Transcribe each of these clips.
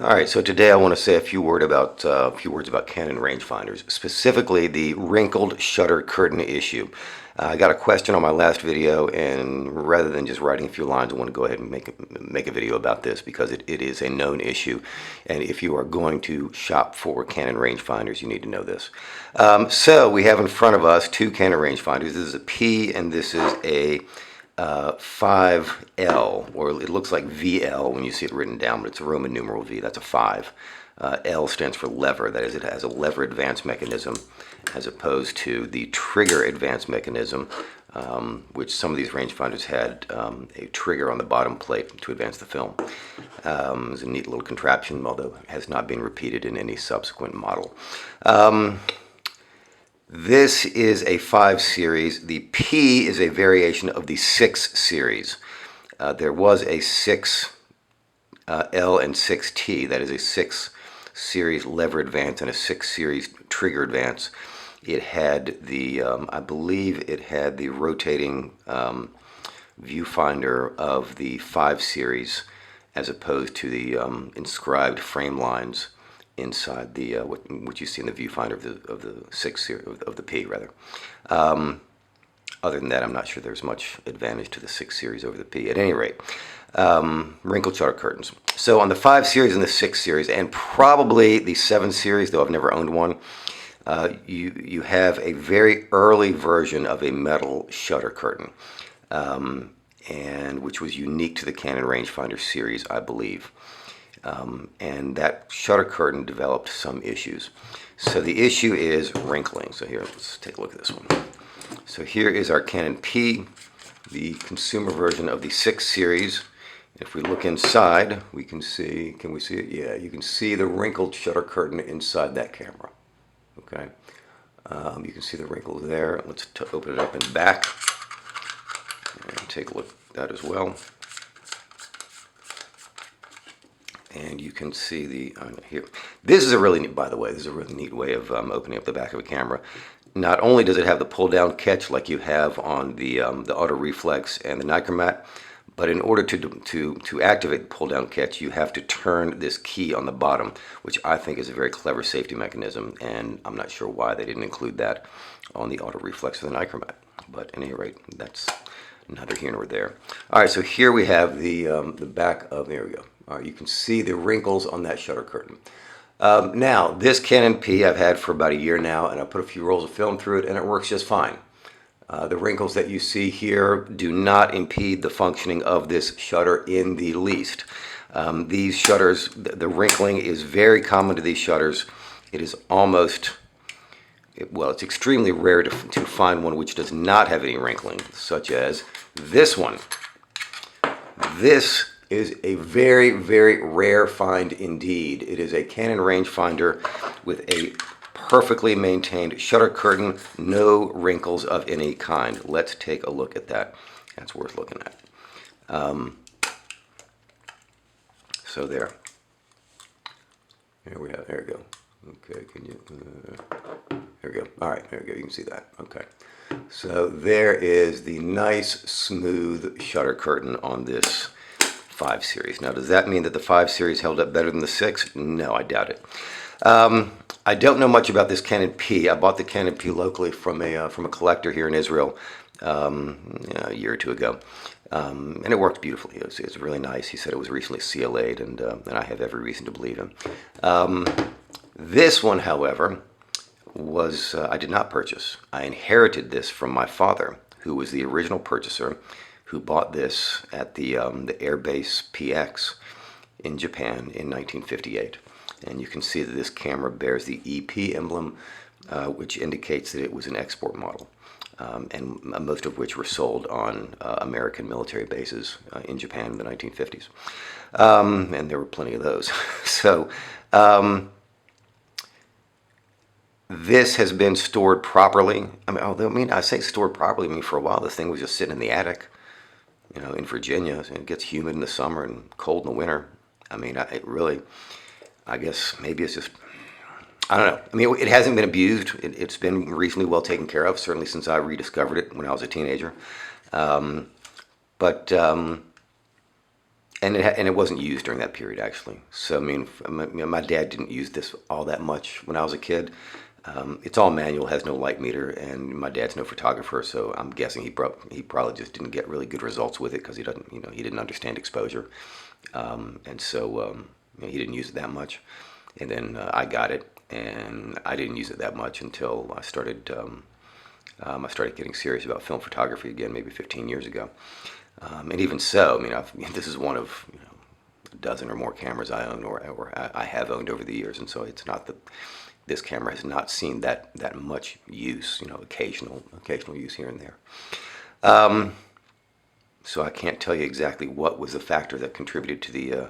All right, so today I want to say a few words about Canon rangefinders, specifically the wrinkled shutter curtain issue. I got a question on my last video, and rather than just writing a few lines, I want to go ahead and make a video about this because it is a known issue, and if you are going to shop for Canon rangefinders, you need to know this. So we have in front of us two Canon rangefinders. This is a P, and this is a 5L, or it looks like VL when you see it written down, but it's a Roman numeral V. That's a 5. L stands for lever. That is, it has a lever advance mechanism as opposed to the trigger advance mechanism, which some of these rangefinders had a trigger on the bottom plate to advance the film. It's a neat little contraption, although it has not been repeated in any subsequent model. This is a 5 series. The P is a variation of the 6 series. There was a 6L and 6T, that is a 6 series lever advance and a 6 series trigger advance. It had the, I believe it had the rotating viewfinder of the 5 series as opposed to the inscribed frame lines inside the what you see in the viewfinder of the 6 series of the P rather. Other than that, I'm not sure there's much advantage to the 6 series over the P. At any rate, wrinkled shutter curtains. So on the 5 series and the 6 series, and probably the 7 series, though I've never owned one, you have a very early version of a metal shutter curtain, and which was unique to the Canon rangefinder series, I believe. And that shutter curtain developed some issues. So the issue is wrinkling. So here, let's take a look at this one. So here is our Canon P, the consumer version of the 6 series. If we look inside, we can see, can we see it? Yeah, you can see the wrinkled shutter curtain inside that camera. Okay, you can see the wrinkles there. Let's open it up in back and take a look at that as well. And you can see the here. This is a really neat, by the way, this is a really neat way of opening up the back of a camera. Not only does it have the pull-down catch like you have on the auto reflex and the nichromat, but in order to activate the pull-down catch, you have to turn this key on the bottom, which I think is a very clever safety mechanism, and I'm not sure why they didn't include that on the auto reflex or the nichromat. But at any rate, that's neither here nor there. All right, so here we have the back of, there we go. All right, you can see the wrinkles on that shutter curtain. Now, this Canon P I've had for about a year now, and I put a few rolls of film through it, and it works just fine. The wrinkles that you see here do not impede the functioning of this shutter in the least. These shutters, the wrinkling is very common to these shutters. It is almost, well, it's extremely rare to find one which does not have any wrinkling, such as this one. This is a very, very rare find indeed. It is a Canon rangefinder with a perfectly maintained shutter curtain, no wrinkles of any kind. Let's take a look at that. That's worth looking at. So there. Here we have, there we go. Okay, can you, there we go. All right, there we go, you can see that. Okay. So there is the nice, smooth shutter curtain on this 5 series. Now, does that mean that the 5 series held up better than the 6? No, I doubt it. I don't know much about this Canon P. I bought the Canon P locally from a collector here in Israel a year or two ago, and it worked beautifully. It was really nice. He said it was recently CLA'd, and I have every reason to believe him. This one, however, was I did not purchase. I inherited this from my father, who was the original purchaser, who bought this at the Airbase PX in Japan in 1958. And you can see that this camera bears the EP emblem, which indicates that it was an export model, and most of which were sold on American military bases in Japan in the 1950s. And there were plenty of those. So this has been stored properly. I mean, although, I say stored properly, for a while this thing was just sitting in the attic, you know, in Virginia, and it gets humid in the summer and cold in the winter. It really, I guess maybe it's just, I don't know. It hasn't been abused. It's been reasonably well taken care of, certainly since I rediscovered it when I was a teenager. But and it wasn't used during that period actually. So I mean, my dad didn't use this all that much when I was a kid. It's all manual, has no light meter, and my dad's no photographer, so I'm guessing he probably just didn't get really good results with it because he doesn't, he didn't understand exposure, and so he didn't use it that much. And then I got it, and I didn't use it that much until I started getting serious about film photography again, maybe 15 years ago. And even so, I mean, this is one of a dozen or more cameras I own, or I have owned over the years, and so it's not that this camera has not seen that much use, occasional use here and there. So I can't tell you exactly what was the factor that contributed to the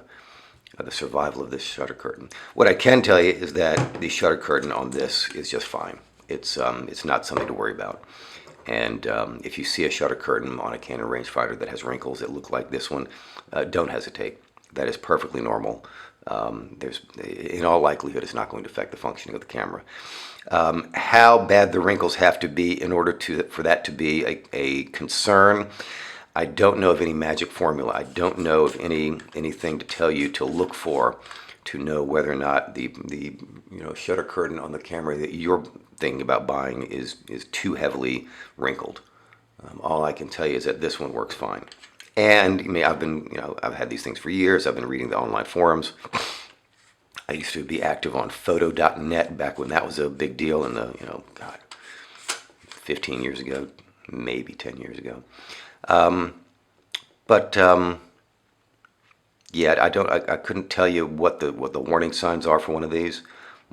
survival of this shutter curtain. What I can tell you is that the shutter curtain on this is just fine. It's not something to worry about. And if you see a shutter curtain on a Canon rangefinder that has wrinkles that look like this one, don't hesitate. That is perfectly normal. In all likelihood, it's not going to affect the functioning of the camera. How bad the wrinkles have to be in order for that to be a concern, I don't know of any magic formula. I don't know of anything to tell you to look for to know whether or not the shutter curtain on the camera that you're thinking about buying is too heavily wrinkled. All I can tell you is that this one works fine. And I mean, I've had these things for years. I've been reading the online forums. I used to be active on photo.net back when that was a big deal in the, God, 15 years ago, maybe 10 years ago. Yeah, I couldn't tell you what the warning signs are for one of these.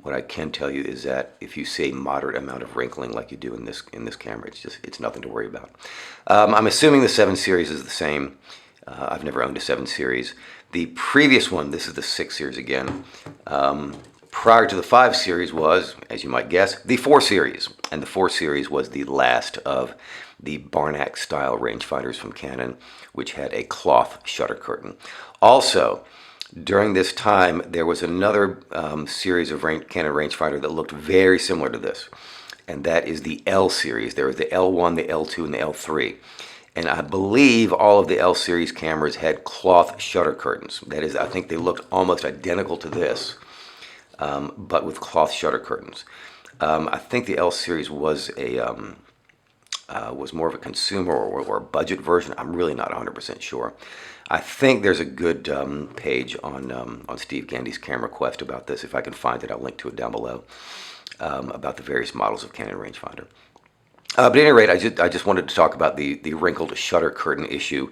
What I can tell you is that if you see a moderate amount of wrinkling like you do in this camera, it's nothing to worry about. I'm assuming the 7 series is the same. I've never owned a 7 series. The previous one, this is the 6 series again. Prior to the 5 series was, as you might guess, the 4 series. And the 4 series was the last of the Barnack style rangefinders from Canon, which had a cloth shutter curtain. Also, during this time, there was another series of Canon rangefinder that looked very similar to this, and that is the L series. There was the L1, the L2, and the L3. And I believe all of the L series cameras had cloth shutter curtains. That is, I think they looked almost identical to this, but with cloth shutter curtains. I think the L series was was more of a consumer or a budget version. I'm really not 100% sure. I think there's a good page on Steve Gandy's Cameraquest about this. If I can find it, I'll link to it down below, about the various models of Canon rangefinder. But at any rate, I just wanted to talk about the wrinkled shutter curtain issue,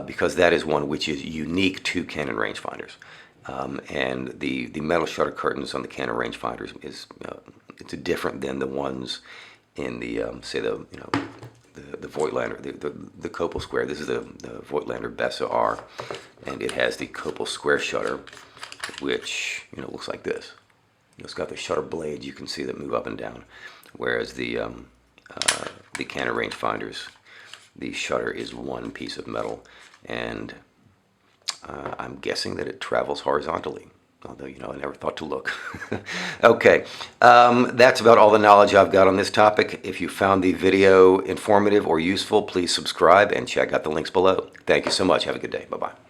because that is one which is unique to Canon rangefinders. And the metal shutter curtains on the Canon rangefinders it's different than the ones in the say the Voigtlander, the Copal square. This is the Voigtlander Bessa R, and it has the Copal square shutter, which looks like this. It's got the shutter blades you can see that move up and down, whereas the Canon rangefinders, the shutter is one piece of metal, and I'm guessing that it travels horizontally. Although, I never thought to look. Okay, that's about all the knowledge I've got on this topic. If you found the video informative or useful, please subscribe and check out the links below. Thank you so much. Have a good day. Bye-bye.